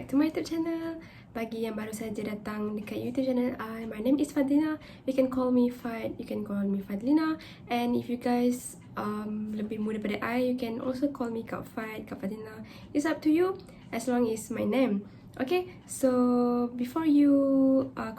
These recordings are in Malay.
back to my YouTube channel. Bagi yang baru saja datang dekat YouTube channel I, my name is Fadlina. You can call me Fad, you can call me Fadlina. And if you guys lebih muda daripada I, you can also call me Kak Fad, Kak Fadlina. It's up to you as long as my name. Okay, so before you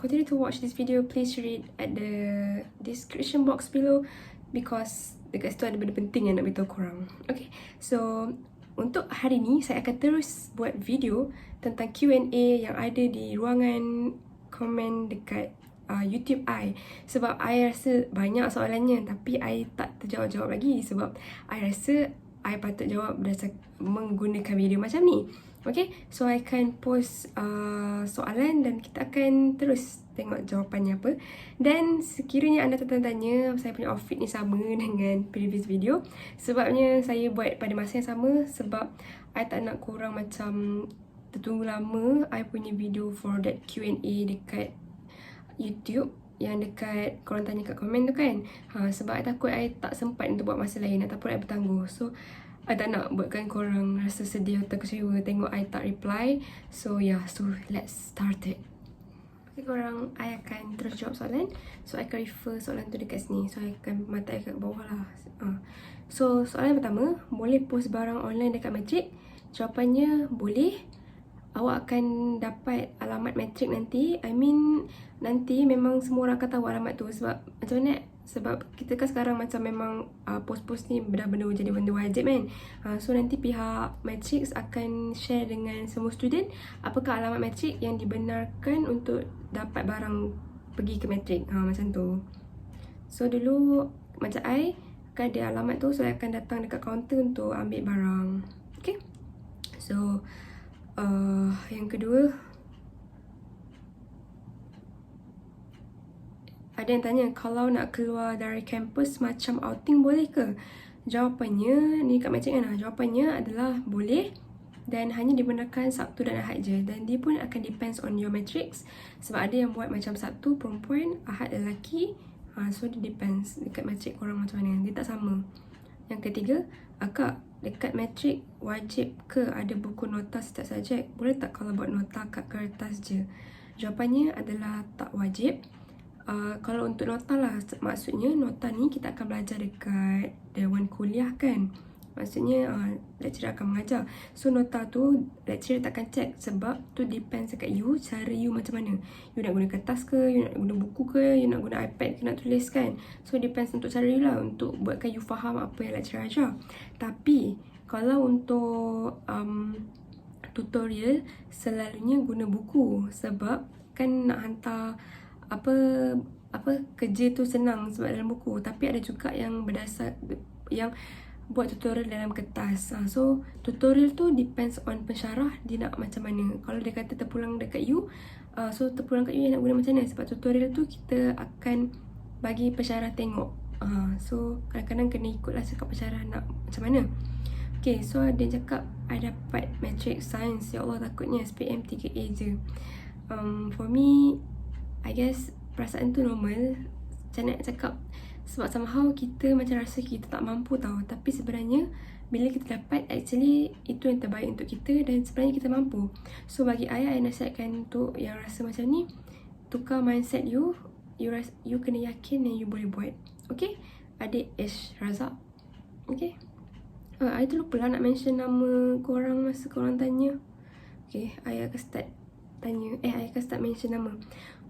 continue to watch this video, please read at the description box below because dekat situ ada benda penting yang nak beritahu korang. Okay, so untuk hari ni saya akan terus buat video tentang Q&A yang ada di ruangan komen dekat YouTube I. Sebab I rasa banyak soalannya tapi I tak terjawab-jawab lagi sebab I rasa I patut jawab berdasarkan menggunakan video macam ni. Okay, so I akan post soalan dan kita akan terus tengok jawapannya apa. Dan sekiranya anda tertanya saya punya outfit ni sama dengan previous video, sebabnya saya buat pada masa yang sama sebab I tak nak korang macam tertunggu lama I punya video for that Q&A dekat YouTube yang dekat korang tanya kat komen tu kan. Sebab I takut I tak sempat untuk buat masa lain ataupun I bertangguh. So I tak nak buatkan korang rasa sedih atau kecewa tengok I tak reply. So yeah, so let's start it. Okay korang, I akan terus jawab soalan. So I akan refer soalan tu dekat sini. So I akan mata I kat bawah lah. So soalan pertama, boleh post barang online dekat Matric? Jawapannya boleh. Awak akan dapat alamat Matric nanti. I mean nanti memang semua orang akan tahu alamat tu. Sebab macam mana? Sebab kita kan sekarang macam memang post-post ni benar-benar jadi benda wajib kan. So nanti pihak Matrix akan share dengan semua student apakah alamat Matrix yang dibenarkan untuk dapat barang pergi ke Matrix. Macam tu. So dulu macam I akan ada alamat tu, so I akan datang dekat kaunter untuk ambil barang. Okay. So yang kedua, ada yang tanya, kalau nak keluar dari kampus macam outing boleh ke? Jawapannya, ni kat Matric kan? Jawapannya adalah boleh dan hanya dibenarkan Sabtu dan Ahad je. Dan dia pun akan depends on your matrix. Sebab ada yang buat macam Sabtu perempuan, Ahad lelaki. So dia depends dekat Matric korang macam mana. Dia tak sama. Yang ketiga, akak dekat Matric wajib ke ada buku nota setiap subjek? Boleh tak kalau buat nota kat kertas je? Jawapannya adalah tak wajib. Kalau untuk nota lah, maksudnya nota ni kita akan belajar dekat dewan kuliah kan. Maksudnya lecturer akan mengajar. So nota tu lecturer takkan check sebab tu depends dekat you, cara you macam mana. You nak guna kertas ke, you nak guna buku ke, you nak guna iPad ke nak tulis kan. So depends untuk cara you lah untuk buatkan you faham apa yang lecturer ajar. Tapi kalau untuk tutorial selalunya guna buku sebab kan nak hantar apa kerja tu senang sebab dalam buku, tapi ada juga yang berdasar yang buat tutorial dalam kertas. So tutorial tu depends on pensyarah dia nak macam mana. Kalau dia kata terpulang dekat you, so terpulang kat you yang nak guna macam mana. Sebab tutorial tu kita akan bagi pensyarah tengok. So kadang-kadang kena ikutlah cakap pensyarah nak macam mana. Okay, so ada yang cakap I dapat Matric Science, ya Allah takutnya SPM 3A je. For me, I guess perasaan tu normal. Macam nak cakap, sebab somehow kita macam rasa kita tak mampu tau. Tapi sebenarnya bila kita dapat, actually itu yang terbaik untuk kita dan sebenarnya kita mampu. So bagi I nasihatkan untuk yang rasa macam ni, tukar mindset you. You kena yakin yang you boleh buat. Okay, adik Ish Razak. Okay, I tu lupa lah nak mention nama korang masa korang tanya. Okay, I akan start tanya. I akan start mention nama.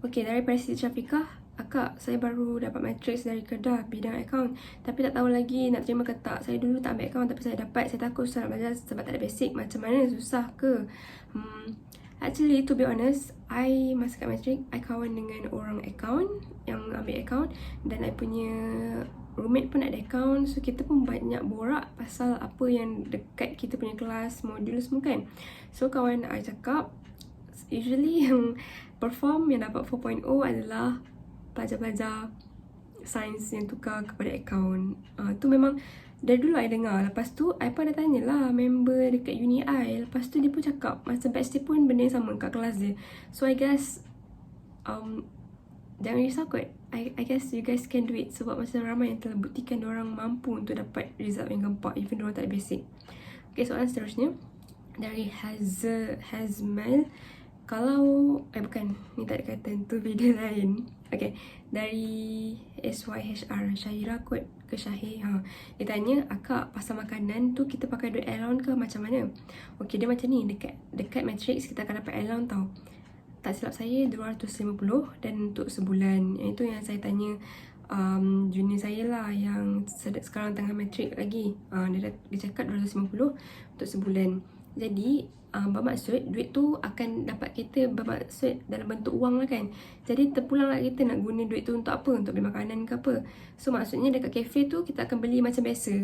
Okay, daripada Siti Syafiqah, akak, saya baru dapat matrix dari Kedah bidang akaun, tapi tak tahu lagi nak terima ke tak. Saya dulu tak ambil akaun tapi saya dapat. Saya takut susah nak belajar sebab tak ada basic. Macam mana, susah ke? Actually, to be honest, I masa kat matrix, I kawan dengan orang akaun yang ambil akaun dan I punya roommate pun ada akaun. So kita pun banyak borak pasal apa yang dekat kita punya kelas, modul semua kan. So kawan I cakap, usually yang perform yang dapat 4.0 adalah pelajar-pelajar sains yang tukar kepada akaun. Tu memang dari dulu I dengar. Lepas tu I pun dah tanyalah member dekat uni I. Lepas tu dia pun cakap masa batch dia pun benda yang sama kat kelas dia. So I guess jangan risau kot. I guess you guys can do it sebab macam ramai yang telah buktikan diorang mampu untuk dapat result yang gempak even diorang tak ada basic. Okay, soalan seterusnya, dari Hazmal. Kalau bukan, ni tak ada kata, tu video lain. Okay, dari SYHR, Syahira kot ke Syahir. Dia tanya, akak pasal makanan tu kita pakai duit allowance ke macam mana? Okay, dia macam ni, dekat Matrix kita akan dapat allowance tau. Tak silap saya 250 dan untuk sebulan. Yang itu yang saya tanya junior saya lah yang sekarang tengah Matrix lagi. Dia cakap 250 untuk sebulan. Jadi bermaksud duit tu akan dapat kita bermaksud dalam bentuk wang lah kan. Jadi terpulang lah kita nak guna duit tu untuk apa, untuk beli makanan ke apa. So maksudnya dekat kafe tu kita akan beli macam biasa.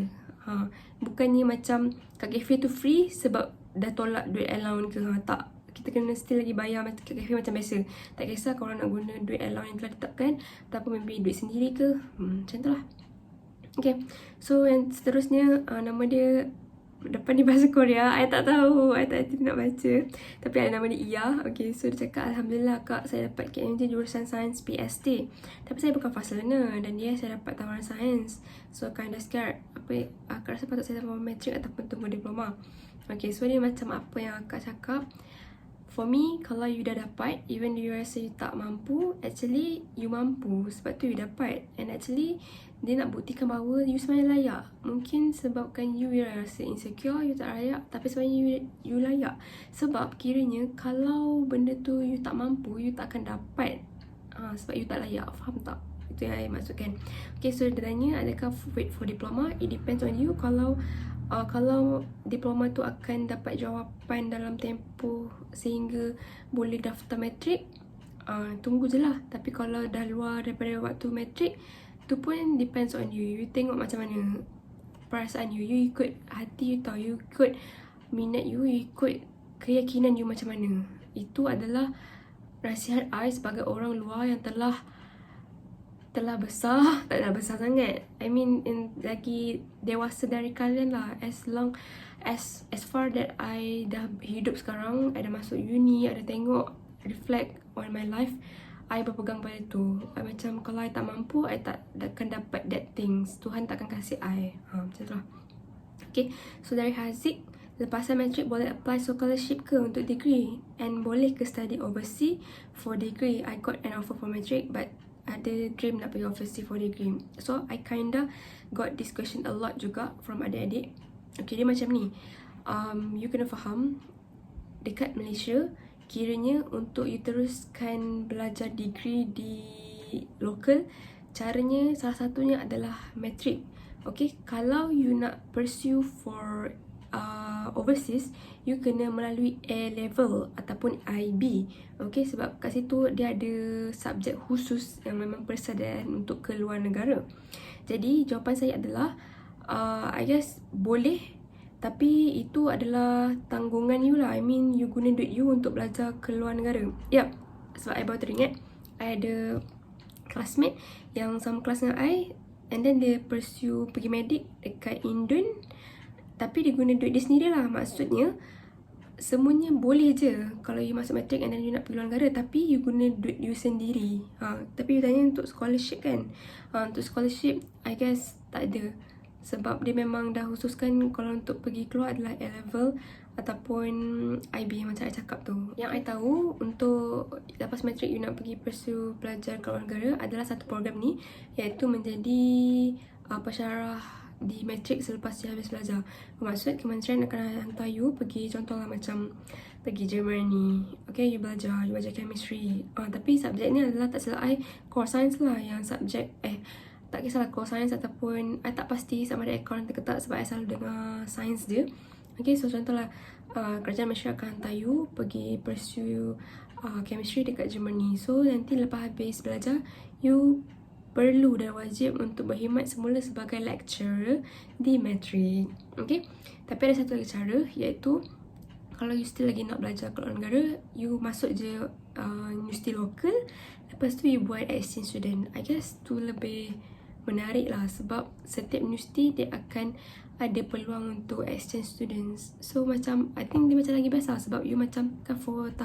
Bukannya macam kat kafe tu free sebab dah tolak duit allowance ke. Tak, kita kena still lagi bayar kat kafe macam biasa. Tak kisah kalau nak guna duit allowance yang telah ditetapkan ataupun maybe duit sendiri ke. Macam tu lah. Okay, so yang seterusnya nama dia depan ni bahasa Korea, I tak tahu, I tak nak baca. Tapi ada nama dia Iya. Okay, so dia cakap, Alhamdulillah kak, saya dapat KMJ jurusan Sains PST. Tapi saya bukan fast learner dan saya dapat tawaran sains. So kinda scared. Akak rasa patut saya dapat matric ataupun tunggu diploma. Okay, so dia macam apa yang akak cakap. For me, kalau you dah dapat, even you rasa you tak mampu, actually you mampu sebab tu you dapat. And actually, dia nak buktikan bahawa you sebenarnya layak. Mungkin sebabkan you rasa insecure, you tak layak, tapi sebenarnya you layak. Sebab kiranya kalau benda tu you tak mampu, you tak akan dapat. Sebab you tak layak, faham tak? Itu yang saya maksudkan. Okay, so dia tanya, adakah wait for diploma? It depends on you. Kalau diploma tu akan dapat jawapan dalam tempoh sehingga boleh daftar matrik, tunggu je lah. Tapi kalau dah luar daripada waktu matrik, tu pun depends on you. You tengok macam mana perasaan you. You ikut hati you tau. You ikut minat you. You ikut keyakinan you macam mana. Itu adalah nasihat I sebagai orang luar yang telah besar, taklah besar sangat. I mean, lagi dewasa dari kalian lah. As far that I dah hidup sekarang, I dah masuk uni, I dah tengok, reflect on my life, I berpegang pada tu. Macam kalau I tak mampu, I tak akan dapat that things. Tuhan takkan kasih I. Macam tu lah. Okay, so dari Haziq, lepasan matrik boleh apply scholarship ke untuk degree? And boleh ke study overseas for degree? I got an offer for matrik, but ada dream nak pergi overseas for degree. So I kinda got this question a lot juga from adik-adik. Okay, dia macam ni. You kena faham, dekat Malaysia, kiranya untuk you teruskan belajar degree di local, caranya salah satunya adalah matrik. Okay, kalau you nak pursue for overseas, you kena melalui A level ataupun IB. Okay, sebab kat situ dia ada subjek khusus yang memang persediaan untuk ke luar negara. Jadi jawapan saya adalah I guess boleh, tapi itu adalah tanggungan you lah. I mean, you guna duit you untuk belajar ke luar negara. Yep, sebab I baru teringat, I ada classmate yang sama kelas dengan I, and then dia pursue pergi medik dekat Indon, tapi dia guna duit dia sendiri lah. Maksudnya semuanya boleh je kalau you masuk matrik and then you nak pergi luar negara, tapi you guna duit you sendiri. Tapi you tanya untuk scholarship kan, untuk scholarship I guess tak ada. Sebab dia memang dah khususkan kalau untuk pergi keluar adalah A level ataupun IB macam I cakap tu. Yang I tahu, untuk lepas matrik you nak pergi pursue belajar ke luar negara adalah satu program ni, iaitu menjadi pensyarah di matrik selepas dia habis belajar. Bermaksud kementerian akan hantar you pergi, contohlah macam pergi Germany. Okay, you belajar chemistry. Tapi subjek ni adalah, tak silap I, core science lah. Yang subjek tak kisahlah core science ataupun I tak pasti sama ada account terketak sebab I selalu dengar science dia. Okay, so contohlah kerajaan Malaysia akan hantar you pergi pursue chemistry dekat Germany. So nanti lepas habis belajar, you perlu dan wajib untuk berkhidmat semula sebagai lecturer di matrik. Okay, tapi ada satu lagi cara, iaitu kalau you still lagi nak belajar ke luar negara, you masuk je universiti lokal, lepas tu you buat exchange student. I guess tu lebih menarik lah, sebab setiap universiti dia akan ada peluang untuk exchange students. So macam, I think dia macam lagi best lah, sebab you macam kan 4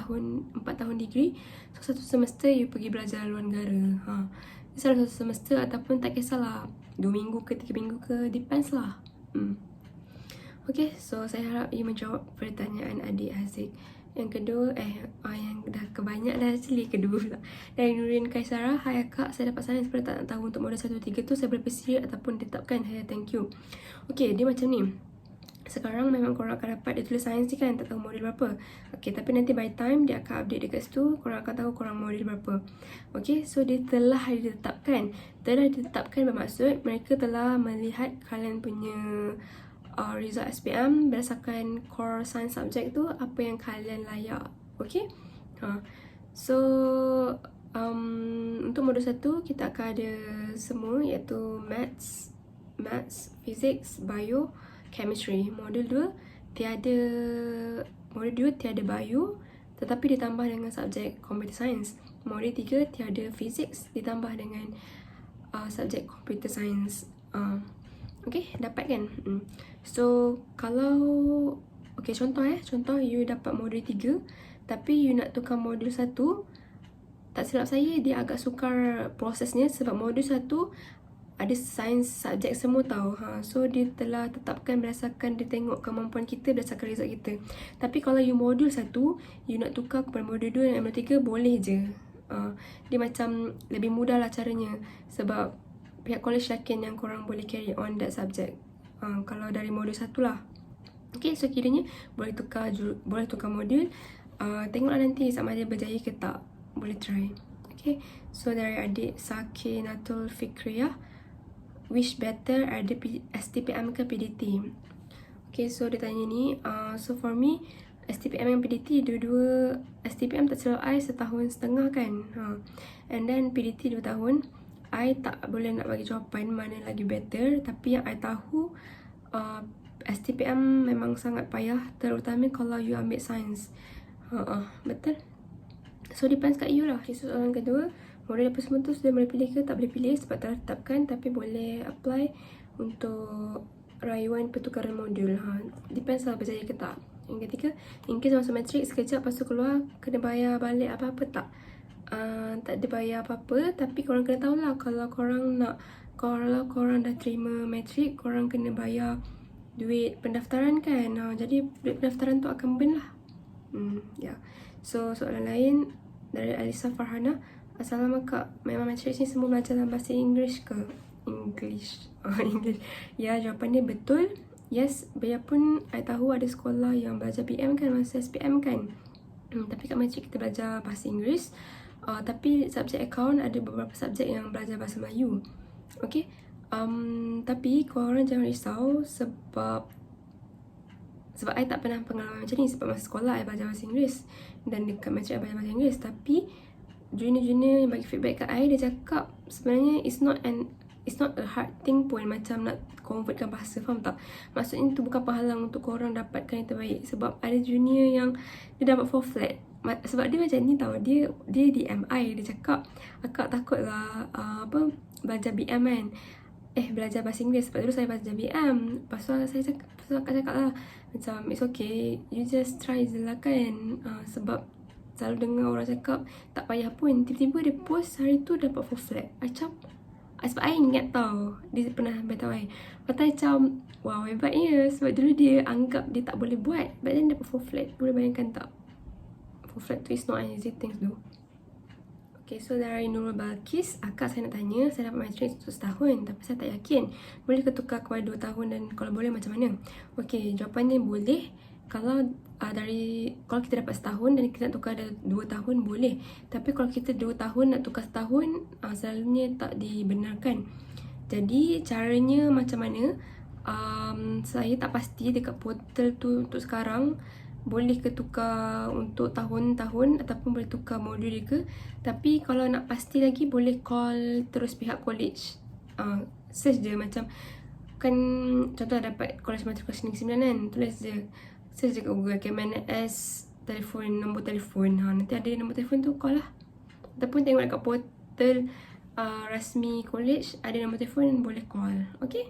tahun degree, so satu semester you pergi belajar luar negara. Salah satu semester ataupun tak kisahlah 2 minggu ke 3 minggu ke, depends lah. Okay, so saya harap ia menjawab pertanyaan adik Haziq. Yang kedua, yang dah kebanyak dah actually, kedua pula. Dari Nurin Kaisara, hai akak, saya dapat sains pada tak nak tahu untuk modul 1-3 tu saya boleh persediaan ataupun ditetapkan. Hey, thank you. Okay, dia macam ni. Sekarang memang korang akan dapat dia tulis sains ni kan, tak tahu modul berapa. Okay, tapi nanti by time dia akan update dekat situ, korang akan tahu korang modul berapa. Okay, so dia telah ditetapkan. Telah ditetapkan bermaksud mereka telah melihat kalian punya result SPM berdasarkan core science subject tu, apa yang kalian layak. Okay, so untuk modul 1 kita akan ada semua, iaitu maths, physics, bio, chemistry. Modul 2 tiada bio tetapi ditambah dengan subjek computer science. Modul 3 tiada physics ditambah dengan subjek computer science. Okay, dapat kan? So kalau contoh you dapat modul 3 tapi you nak tukar modul 1, tak silap saya dia agak sukar prosesnya sebab modul 1 ada sains subjek semua tau. So dia telah tetapkan berdasarkan dia tengok kemampuan kita berdasarkan result kita. Tapi kalau you modul 1, you nak tukar kepada modul 2 dan modul 3 boleh je. Dia macam lebih mudah lah caranya sebab pihak college yakin yang korang boleh carry on that subject. Kalau dari modul 1 lah. Okay, so kiranya boleh tukar modul. Tengoklah nanti sama ada berjaya ke tak. Boleh try. Okay, so dari adik Sakinatul Fikriyah, which better, ada STPM ke PDT? Okay, so dia tanya ni, so for me STPM dan PDT dua-dua, STPM tak silap I 1.5 tahun kan, and then PDT 2 tahun. I tak boleh nak bagi jawapan mana lagi better, tapi yang I tahu STPM memang sangat payah, terutama kalau you ambil sains. Betul. So depends kat you lah. Okay, so soalan kedua, modul apa semua tu sudah boleh pilih ke? Tak boleh pilih sebab telah tetapkan, tapi boleh apply untuk rayuan pertukaran modul. Depends lah berjaya ke tak. Yang ketiga, in case masuk matrik sekejap lepas tu keluar, kena bayar balik apa-apa tak? Tak ada bayar apa-apa, tapi korang kena tahulah kalau korang dah terima matrik, korang kena bayar duit pendaftaran kan. Jadi duit pendaftaran tu akan burn lah. So soalan lain dari Alisa Farhana, Assalamualaikum kak, memang matrik ni semua belajar dalam bahasa Inggeris ke? English. Ya, jawapan dia betul. Yes, biarpun I tahu ada sekolah yang belajar PM kan masa SPM kan, tapi kat matrik kita belajar bahasa Inggeris. Tapi subjek account ada beberapa subjek yang belajar bahasa Melayu. Okay, tapi korang jangan risau sebab I tak pernah pengalaman macam ni. Sebab masa sekolah I belajar bahasa Inggeris dan dekat matrik I belajar bahasa Inggeris. Tapi junior yang bagi feedback kat I, dia cakap sebenarnya it's not a hard thing pun macam nak convertkan bahasa, faham tak? Maksudnya itu bukan penghalang untuk korang dapatkan yang terbaik. Sebab ada junior yang dia dapat 4 flat. Sebab dia macam ni tau, dia di MI, dia cakap akak takut lah belajar BM kan, belajar bahasa Inggeris. Sebab dulu saya belajar BM. Pasal akak cakap lah macam it's okay, you just try je lah kan. Sebab selalu dengar orang cakap tak payah pun. Tiba-tiba dia post hari tu dapat 4 flat. Sebab I ingat tau, dia pernah beritahu I. Lepas macam wow, hebatnya. Sebab dulu dia anggap dia tak boleh buat, but then dapat 4 flat. Boleh bayangkan tak? 4 flat tu is not an easy thing to do. Okay, so dari Nurul Balkis, akak saya nak tanya, saya dapat matrik untuk setahun tapi saya tak yakin boleh ke tukar kepada 2 tahun dan kalau boleh macam mana? Okay, jawapannya boleh. Kalau kita dapat setahun dan kita nak tukar 2 tahun boleh. Tapi kalau kita 2 tahun nak tukar setahun, selalunya tak dibenarkan. Jadi caranya macam mana? Saya tak pasti dekat portal tu untuk sekarang boleh ke tukar untuk tahun-tahun ataupun boleh tukar modul dia ke. Tapi kalau nak pasti lagi, boleh call terus pihak college. Search je macam kan, contoh dapat college matrikulasi Negeri 9 kan, tulis je, search je kat Google KMNS telefon, nombor telefon. Nanti ada nombor telefon tu, call lah. Ataupun tengok dekat portal rasmi college, ada nombor telefon, boleh call. Okay,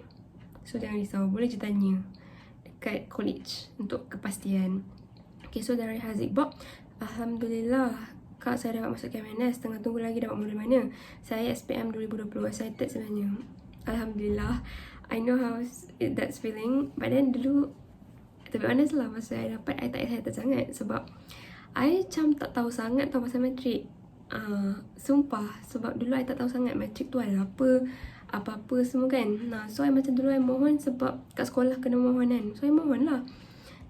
so jangan risau, boleh je tanya dekat college untuk kepastian. Okay, so dari Haziq Bob, Alhamdulillah kak, saya dapat masuk KMNS, tengah tunggu lagi dapat modul mana. Saya SPM 2020, excited sebenarnya. Alhamdulillah, I know how that's feeling. But then dulu To be honest lah, masa I dapat, I tak excited sangat. Sebab I macam tak tahu sangat tau pasal matrik. Sumpah. Sebab dulu I tak tahu sangat matrik tu ada apa-apa semua kan. So I macam dulu I mohon sebab kat sekolah kena mohon kan. So I mohon lah.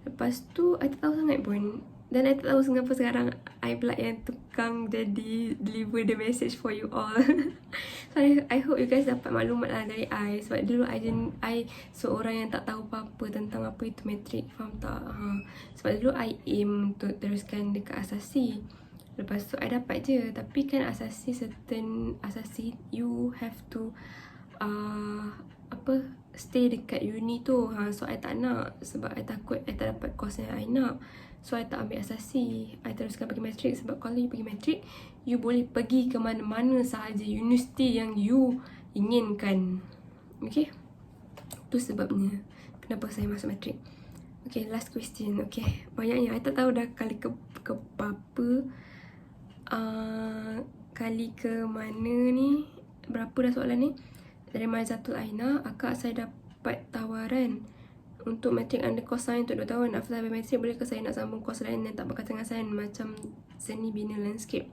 Lepas tu I tak tahu sangat pun. Dan I tak tahu kenapa sekarang I pula yang tukang jadi deliver the message for you all. So I hope you guys dapat maklumat lah dari I. Sebab dulu I seorang yang tak tahu apa-apa tentang apa itu matrik. Faham tak? Sebab dulu I aim untuk teruskan dekat asasi. Lepas tu I dapat je. Tapi kan asasi, certain asasi you have to stay dekat uni tu. So I tak nak. Sebab I takut I tak dapat course yang I nak. So I tak ambil asasi. I teruskan pergi matrik. Sebab kalau you pergi matrik, you boleh pergi ke mana-mana sahaja universiti yang you inginkan. Okay, tu sebabnya kenapa saya masuk matrik. Okay, last question. Okay, banyaknya I tak tahu dah kali ke berapa, kali ke mana ni, berapa dah soalan ni. Dari Marizatul Aina, akak saya dapat tawaran untuk matrik under course sains untuk 2 tahun. After habis matrik, boleh ke saya nak sambung course lain yang tak berkaitan dengan sains macam seni bina landscape?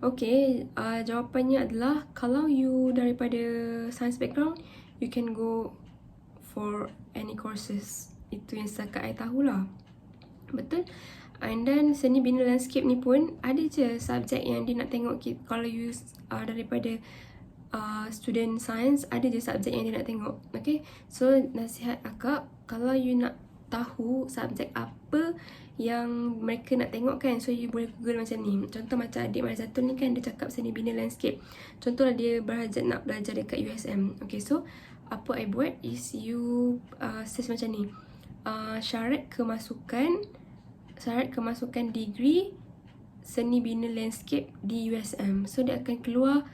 Okay, jawapannya adalah kalau you daripada science background, you can go for any courses. Itu yang setakat I tahulah. Betul? And then seni bina landscape ni pun ada je subjek yang dia nak tengok. Kalau you daripada student science, ada je subjek yang dia nak tengok. Okay, so nasihat akak, kalau you nak tahu subjek apa yang mereka nak tengok kan, so you boleh google macam ni. Contoh macam adik Marizatul ni kan, dia cakap seni bina landscape. Contohlah dia berhajat nak belajar dekat USM. Okay, so apa I buat is you search macam ni, syarat kemasukan degree seni bina landscape di USM. So dia akan keluar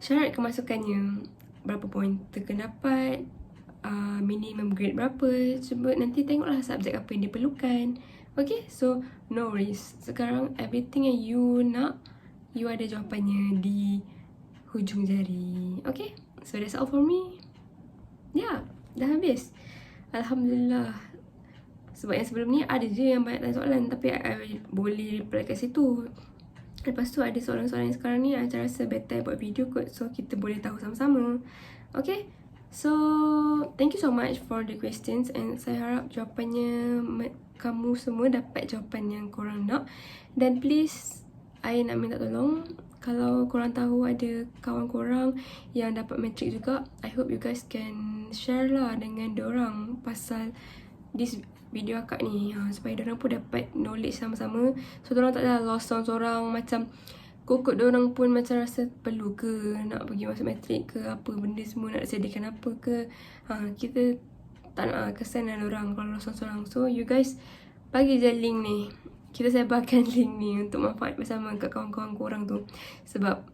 syarat kemasukannya, berapa poin terdapat, minimum grade berapa. Cuba nanti tengoklah subjek apa yang diperlukan. Okay, so no worries. Sekarang everything yang you nak, you ada jawapannya di hujung jari. Okay, so that's all for me. Ya, dah habis. Alhamdulillah. Sebab yang sebelum ni ada je yang banyak tanya soalan, tapi I boleh reply kat situ. Lepas tu ada soalan-soalan yang sekarang ni, I rasa better buat video kot, so kita boleh tahu sama-sama. Okay, so thank you so much for the questions, and saya harap jawapannya kamu semua dapat jawapan yang korang nak. Dan please, I nak minta tolong, kalau korang tahu ada kawan korang yang dapat matrik juga, I hope you guys can share lah dengan diorang pasal this video akak ni, supaya diorang pun dapat knowledge sama-sama. So diorang tak dah lost seorang-seorang, macam kokot diorang pun macam rasa perlu ke nak pergi masuk matrik ke apa benda semua, nak sediakan apa ke. Kita tak nak kesan dengan diorang kalau lost seorang-seorang. So you guys bagi je link ni, kita sebarkan link ni untuk manfaat bersama kat kawan-kawan korang tu. Sebab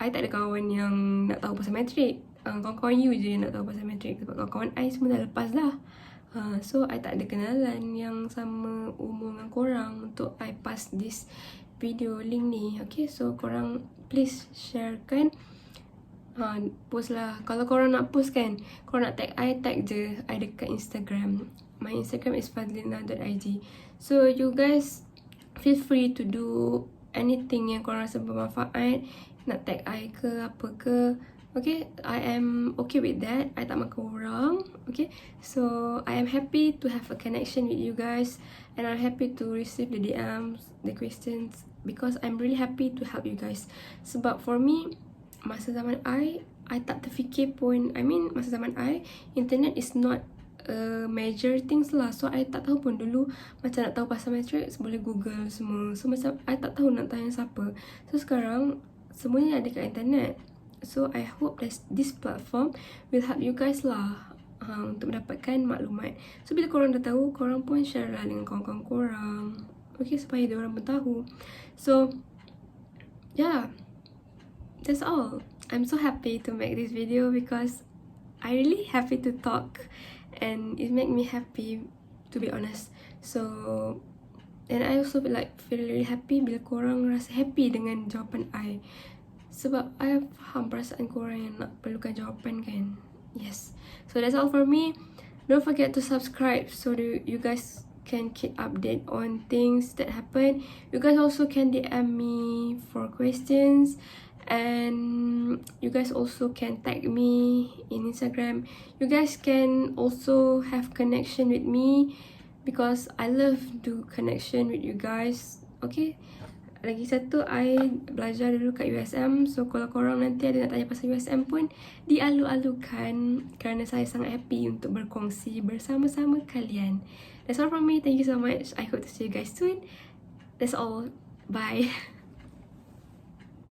I tak ada kawan yang nak tahu pasal matrik. Kawan-kawan you je nak tahu pasal matrik. Sebab kawan-kawan I semua dah lepas dah. So I tak ada kenalan yang sama umur dengan korang untuk I pass this video link ni. Okay, so korang please sharekan, post lah. Kalau korang nak post kan, korang nak tag I, tag je I dekat Instagram. My Instagram is fadlina.ig. So you guys feel free to do anything yang korang rasa bermanfaat. Nak tag I ke apa ke, okay, I am okay with that. I tak makan orang. Okay, so I am happy to have a connection with you guys, and I'm happy to receive the DMs, the questions, because I'm really happy to help you guys. Sebab for me, masa zaman I tak terfikir pun. I mean, masa zaman I, internet is not major things lah. So I tak tahu pun dulu, macam nak tahu pasal matrix boleh google semua. So macam I tak tahu nak tanya siapa. So sekarang semuanya ada kat internet. So I hope that this platform will help you guys lah, untuk mendapatkan maklumat. So bila korang dah tahu, korang pun share lah dengan kawan-kawan korang. Okay, supaya diorang pun tahu. So yeah, that's all. I'm so happy to make this video because I really happy to talk, and it make me happy, to be honest. So, and I also feel really happy bila korang rasa happy dengan jawapan I. Sebab I faham perasaan korang yang nak perlukan jawapan kan. Yes. So that's all for me. Don't forget to subscribe so you guys can keep update on things that happen. You guys also can DM me for questions, and you guys also can tag me in Instagram. You guys can also have connection with me because I love do connection with you guys. Okay, lagi satu, I belajar dulu kat USM. So kalau korang nanti ada nak tanya pasal USM pun, dialu-alukan kerana saya sangat happy untuk berkongsi bersama-sama kalian. That's all from me. Thank you so much. I hope to see you guys soon. That's all. Bye.